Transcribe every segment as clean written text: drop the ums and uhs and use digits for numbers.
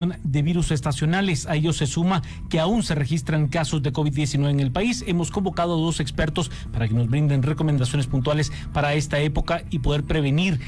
de virus estacionales. A ello se suma que aún se registran casos de COVID-19 en el país. Hemos convocado a 2 expertos para que nos brinden recomendaciones puntuales para esta época y poder prevenir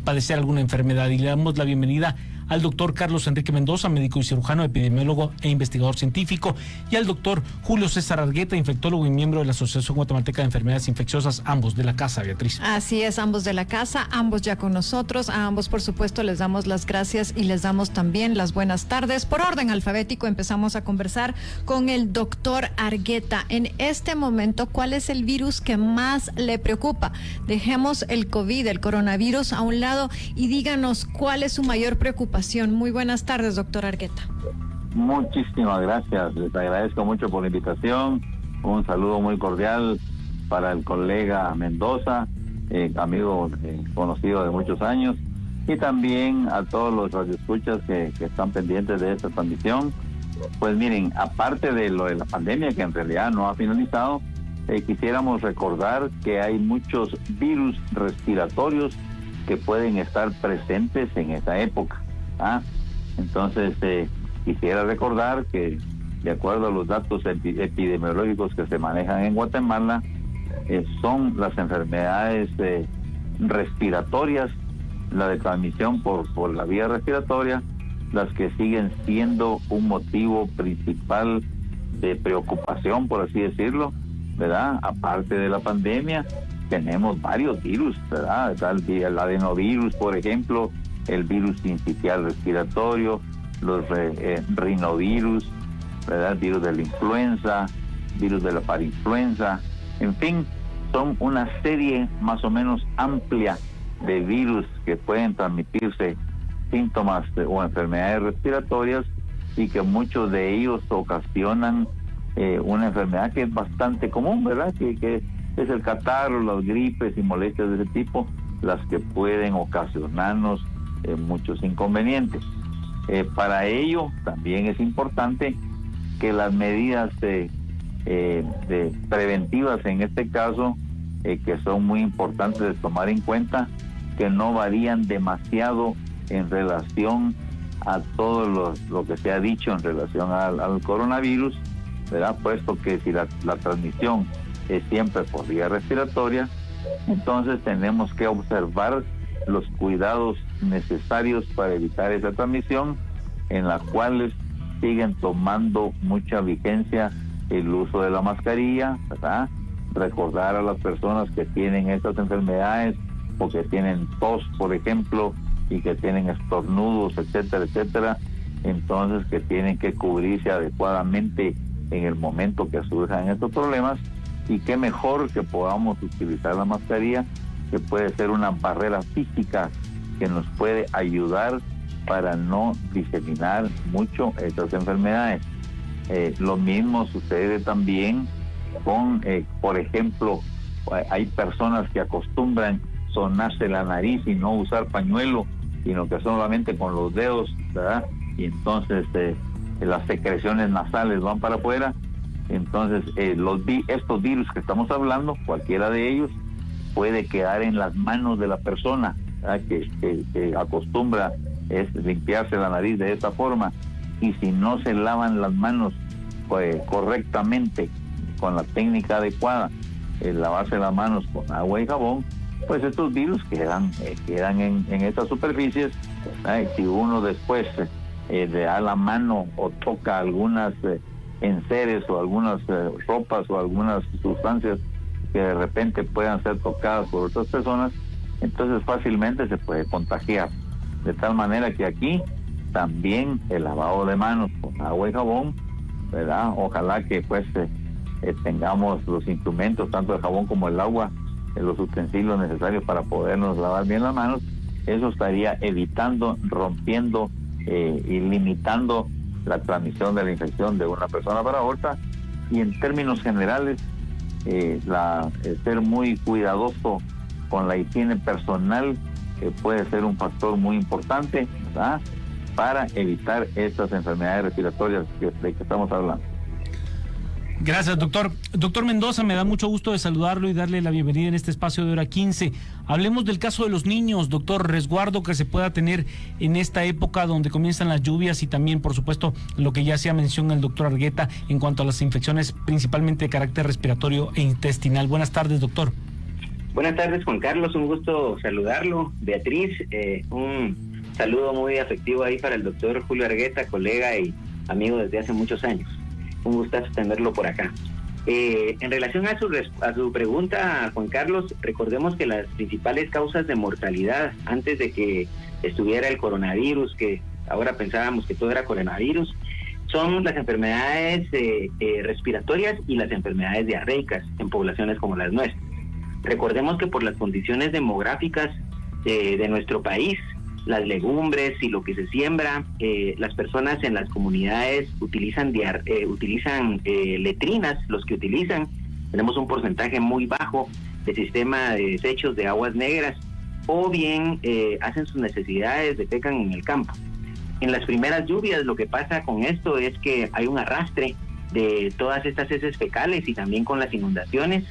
padecer alguna enfermedad. Y le damos la bienvenida al doctor Carlos Enrique Mendoza, médico y cirujano, epidemiólogo e investigador científico, y al doctor Julio César Argueta, infectólogo y miembro de la Asociación Guatemalteca de Enfermedades Infecciosas, ambos de la casa, Beatriz. Así es, ambos de la casa, ambos ya con nosotros. A ambos, por supuesto, les damos las gracias y les damos también las buenas tardes. Por orden alfabético, empezamos a conversar con el doctor Argueta. En este momento, ¿cuál es el virus que más le preocupa? Dejemos el COVID, el coronavirus a un lado y díganos cuál es su mayor preocupación. Muy buenas tardes, doctor Argueta. Muchísimas gracias, les agradezco mucho por la invitación. Un saludo muy cordial para el colega Mendoza, amigo conocido de muchos años, y también a todos los radioescuchas que están pendientes de esta transmisión. Pues miren, aparte de lo de la pandemia, que en realidad no ha finalizado, quisiéramos recordar que hay muchos virus respiratorios que pueden estar presentes en esta época. Entonces quisiera recordar que, de acuerdo a los datos epidemiológicos que se manejan en Guatemala, son las enfermedades respiratorias, la de transmisión por la vía respiratoria, las que siguen siendo un motivo principal de preocupación, por así decirlo, ¿verdad? Aparte de la pandemia, tenemos varios virus, ¿verdad? Está el adenovirus, por ejemplo, el virus sincitial respiratorio, los rinovirus, ¿verdad? El virus de la influenza, virus de la parainfluenza, en fin, son una serie más o menos amplia de virus que pueden transmitirse síntomas o enfermedades respiratorias, y que muchos de ellos ocasionan una enfermedad que es bastante común, ¿verdad? Que es el catarro, las gripes y molestias de ese tipo, las que pueden ocasionarnos muchos inconvenientes. Para ello también es importante que las medidas preventivas en este caso, que son muy importantes de tomar en cuenta, que no varían demasiado en relación a todo lo que se ha dicho en relación al coronavirus, ¿verdad? Puesto que si la transmisión es siempre por vía respiratoria, entonces tenemos que observar los cuidados necesarios para evitar esa transmisión, en las cuales siguen tomando mucha vigencia el uso de la mascarilla, ¿verdad? Recordar a las personas que tienen estas enfermedades o que tienen tos, por ejemplo, y que tienen estornudos, etcétera, etcétera, entonces que tienen que cubrirse adecuadamente en el momento que surjan estos problemas, y qué mejor que podamos utilizar la mascarilla, que puede ser una barrera física que nos puede ayudar para no diseminar mucho estas enfermedades. Lo mismo sucede también con, por ejemplo, hay personas que acostumbran sonarse la nariz y no usar pañuelo, sino que solamente con los dedos, ¿verdad? Y entonces las secreciones nasales van para afuera. Entonces estos virus que estamos hablando, cualquiera de ellos, puede quedar en las manos de la persona que acostumbra limpiarse la nariz de esta forma, y si no se lavan las manos correctamente con la técnica adecuada, lavarse las manos con agua y jabón, pues estos virus quedan en estas superficies. Si uno después le da la mano o toca algunas enseres o algunas ropas o algunas sustancias que de repente puedan ser tocadas por otras personas, entonces fácilmente se puede contagiar. De tal manera que aquí también el lavado de manos con agua y jabón, ¿verdad? Ojalá que tengamos los instrumentos, tanto el jabón como el agua, los utensilios necesarios para podernos lavar bien las manos. Eso estaría evitando, rompiendo y limitando la transmisión de la infección de una persona para otra. Y en términos generales, ser muy cuidadoso con la higiene personal puede ser un factor muy importante, ¿verdad?, para evitar estas enfermedades respiratorias de que estamos hablando. Gracias, doctor. Doctor Mendoza, me da mucho gusto de saludarlo y darle la bienvenida en este espacio de Hora 15. Hablemos del caso de los niños, doctor, resguardo que se pueda tener en esta época donde comienzan las lluvias y también, por supuesto, lo que ya hacía mención el doctor Argueta en cuanto a las infecciones principalmente de carácter respiratorio e intestinal. Buenas tardes, doctor. Buenas tardes, Juan Carlos, un gusto saludarlo. Beatriz, un saludo muy afectivo ahí para el doctor Julio Argueta, colega y amigo desde hace muchos años. Un gustazo tenerlo por acá. En relación a su pregunta, Juan Carlos, recordemos que las principales causas de mortalidad antes de que estuviera el coronavirus, que ahora pensábamos que todo era coronavirus, son las enfermedades respiratorias y las enfermedades diarreicas en poblaciones como las nuestras. Recordemos que por las condiciones demográficas de nuestro país, las legumbres y lo que se siembra, las personas en las comunidades utilizan letrinas, los que utilizan, tenemos un porcentaje muy bajo de sistema de desechos de aguas negras, o bien hacen sus necesidades, defecan en el campo. En las primeras lluvias lo que pasa con esto es que hay un arrastre de todas estas heces fecales y también con las inundaciones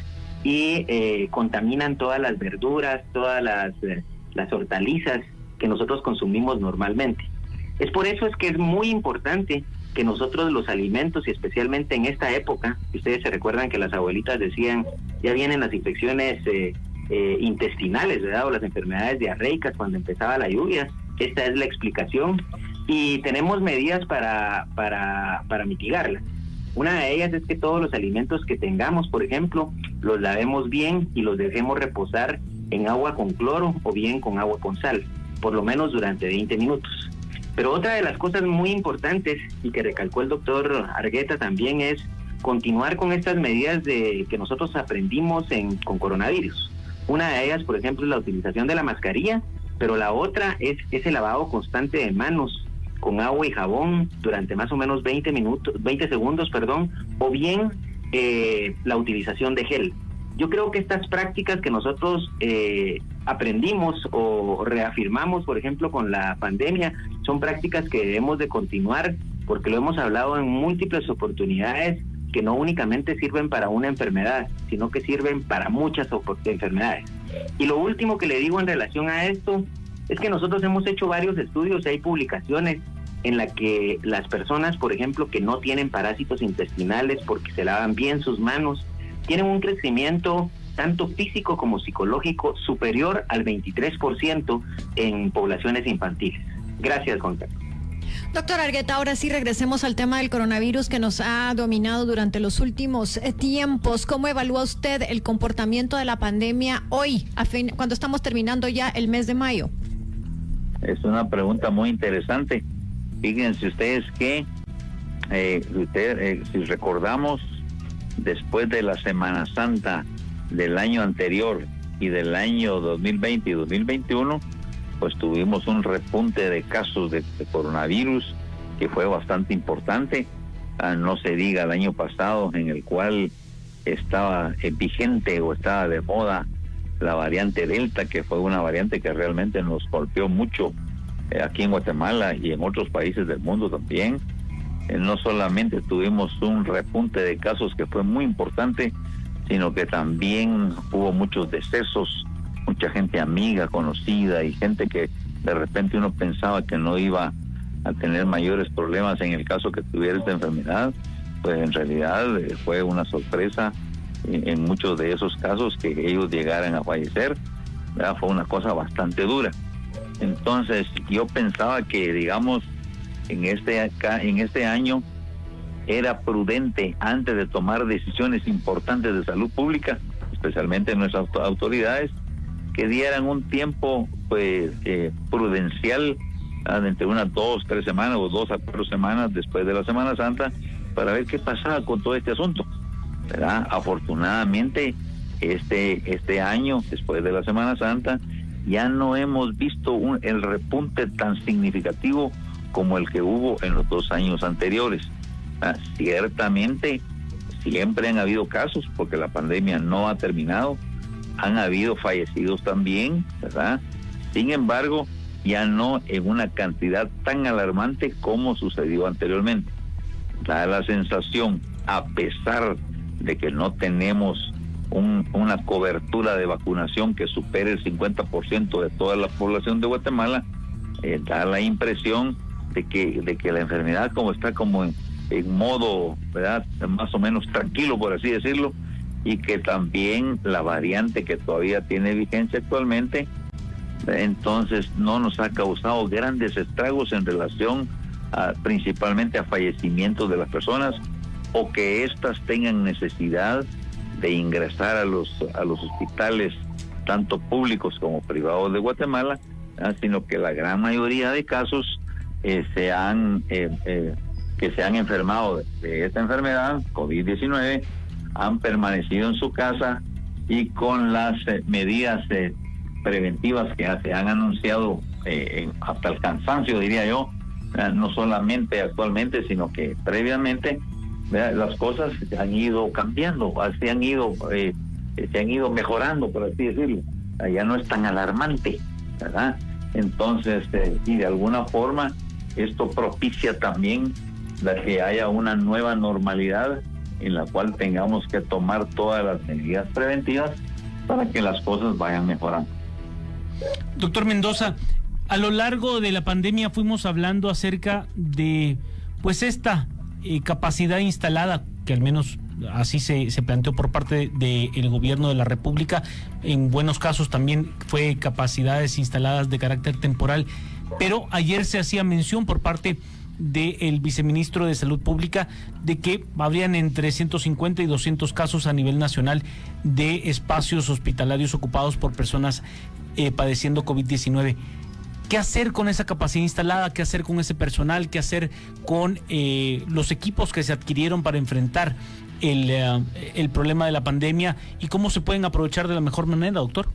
y contaminan todas las verduras, todas las hortalizas que nosotros consumimos normalmente. Es por eso es que es muy importante que nosotros los alimentos, y especialmente en esta época, ustedes se recuerdan que las abuelitas decían, ya vienen las infecciones intestinales, ¿verdad? O las enfermedades diarreicas cuando empezaba la lluvia. Esta es la explicación y tenemos medidas para mitigarla. Una de ellas es que todos los alimentos que tengamos, por ejemplo, los lavemos bien y los dejemos reposar en agua con cloro o bien con agua con sal, por lo menos durante 20 minutos. Pero otra de las cosas muy importantes y que recalcó el doctor Argueta también es continuar con estas medidas que nosotros aprendimos con coronavirus. Una de ellas, por ejemplo, es la utilización de la mascarilla, pero la otra es ese lavado constante de manos con agua y jabón durante más o menos 20 segundos, o bien la utilización de gel. Yo creo que estas prácticas que nosotros aprendimos o reafirmamos, por ejemplo, con la pandemia, son prácticas que debemos de continuar porque lo hemos hablado en múltiples oportunidades, que no únicamente sirven para una enfermedad, sino que sirven para muchas enfermedades. Y lo último que le digo en relación a esto es que nosotros hemos hecho varios estudios y hay publicaciones en la que las personas, por ejemplo, que no tienen parásitos intestinales porque se lavan bien sus manos, tienen un crecimiento tanto físico como psicológico superior al 23% en poblaciones infantiles. Gracias, Juan Carlos. Doctor Argueta, ahora sí regresemos al tema del coronavirus que nos ha dominado durante los últimos tiempos. ¿Cómo evalúa usted el comportamiento de la pandemia hoy, cuando estamos terminando ya el mes de mayo? Es una pregunta muy interesante. Fíjense ustedes que, si recordamos, después de la Semana Santa del año anterior y del año 2020 y 2021, pues tuvimos un repunte de casos de coronavirus que fue bastante importante. No se diga el año pasado, en el cual estaba vigente o estaba de moda la variante Delta, que fue una variante que realmente nos golpeó mucho aquí en Guatemala y en otros países del mundo también. No solamente tuvimos un repunte de casos que fue muy importante, sino que también hubo muchos decesos, mucha gente amiga, conocida y gente que de repente uno pensaba que no iba a tener mayores problemas en el caso que tuviera esta enfermedad. Pues en realidad fue una sorpresa en muchos de esos casos que ellos llegaran a fallecer, ¿verdad? Fue una cosa bastante dura. Entonces yo pensaba que, digamos, en este año era prudente, antes de tomar decisiones importantes de salud pública, especialmente nuestras autoridades, que dieran un tiempo pues prudencial, entre unas 2-3 semanas o 2 a 4 semanas después de la Semana Santa, para ver qué pasaba con todo este asunto, ¿verdad? Afortunadamente este año, después de la Semana Santa, ya no hemos visto el repunte tan significativo como el que hubo en los 2 años anteriores. Ciertamente siempre han habido casos, porque la pandemia no ha terminado, han habido fallecidos también, ¿verdad? Sin embargo, ya no en una cantidad tan alarmante como sucedió anteriormente. Da la sensación a pesar de que no tenemos una cobertura de vacunación que supere el 50% de toda la población de Guatemala, da la impresión de que la enfermedad como está como en modo, ¿verdad?, más o menos tranquilo, por así decirlo, y que también la variante que todavía tiene vigencia actualmente, entonces no nos ha causado grandes estragos en relación principalmente a fallecimientos de las personas, o que éstas tengan necesidad de ingresar a los hospitales, tanto públicos como privados de Guatemala, sino que la gran mayoría de casos que se han enfermado de esta enfermedad, COVID-19, han permanecido en su casa, y con las medidas preventivas que se han anunciado hasta el cansancio, diría yo, no solamente actualmente, sino que previamente, las cosas han ido cambiando, se han ido mejorando, por así decirlo. Ya no es tan alarmante, ¿verdad? Entonces, y de alguna forma esto propicia también que haya una nueva normalidad en la cual tengamos que tomar todas las medidas preventivas para que las cosas vayan mejorando. Doctor Mendoza, a lo largo de la pandemia fuimos hablando acerca de pues esta capacidad instalada, que al menos así se planteó por parte del gobierno de la República. En buenos casos también fue capacidades instaladas de carácter temporal, pero ayer se hacía mención por parte del viceministro de Salud Pública de que habrían entre 150 y 200 casos a nivel nacional de espacios hospitalarios ocupados por personas padeciendo COVID-19. ¿Qué hacer con esa capacidad instalada? ¿Qué hacer con ese personal? ¿Qué hacer con los equipos que se adquirieron para enfrentar el problema de la pandemia? ¿Y cómo se pueden aprovechar de la mejor manera, doctor?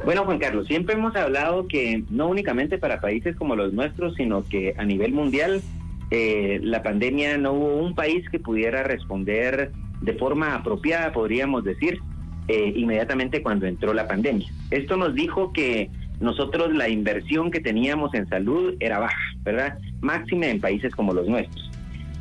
Bueno, Juan Carlos, siempre hemos hablado que no únicamente para países como los nuestros, sino que a nivel mundial, la pandemia, no hubo un país que pudiera responder de forma apropiada, podríamos decir, inmediatamente cuando entró la pandemia. Esto nos dijo que nosotros la inversión que teníamos en salud era baja, ¿verdad? Máxime en países como los nuestros.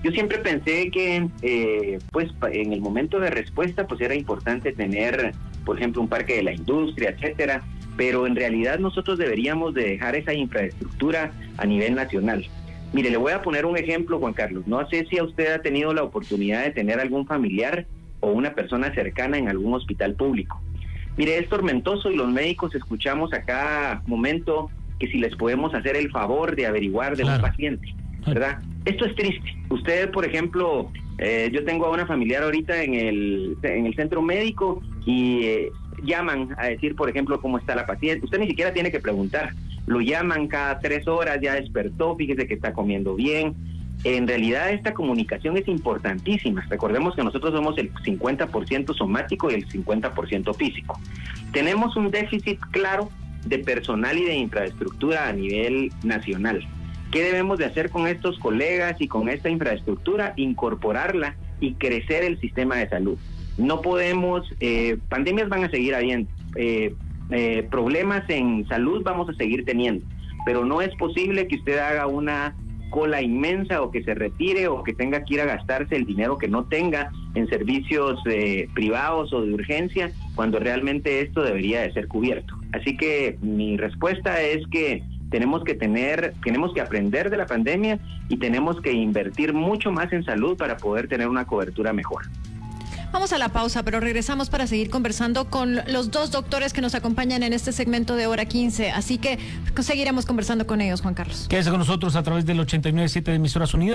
Yo siempre pensé que, pues, en el momento de respuesta, pues era importante tener, por ejemplo, un parque de la industria, etcétera, pero en realidad nosotros deberíamos de dejar esa infraestructura a nivel nacional. Mire, le voy a poner un ejemplo, Juan Carlos. No sé si usted ha tenido la oportunidad de tener algún familiar o una persona cercana en algún hospital público. Mire, es tormentoso y los médicos escuchamos a cada momento que si les podemos hacer el favor de averiguar de un paciente, ¿verdad? Esto es triste. Usted, por ejemplo, yo tengo a una familiar ahorita en el centro médico y llaman a decir, por ejemplo, cómo está la paciente. Usted ni siquiera tiene que preguntar. Lo llaman cada 3 horas, ya despertó, fíjese que está comiendo bien. En realidad esta comunicación es importantísima. Recordemos que nosotros somos el 50% somático y el 50% físico. Tenemos un déficit claro de personal y de infraestructura a nivel nacional. ¿Qué debemos de hacer con estos colegas y con esta infraestructura? Incorporarla y crecer el sistema de salud. No podemos, pandemias van a seguir habiendo, problemas en salud vamos a seguir teniendo, pero no es posible que usted haga una cola inmensa o que se retire o que tenga que ir a gastarse el dinero que no tenga en servicios privados o de urgencia, cuando realmente esto debería de ser cubierto. Así que mi respuesta es que tenemos que aprender de la pandemia y tenemos que invertir mucho más en salud para poder tener una cobertura mejor. Vamos a la pausa, pero regresamos para seguir conversando con los 2 doctores que nos acompañan en este segmento de Hora 15. Así que seguiremos conversando con ellos, Juan Carlos. Quédese con nosotros a través del 89.7 de Emisoras Unidas.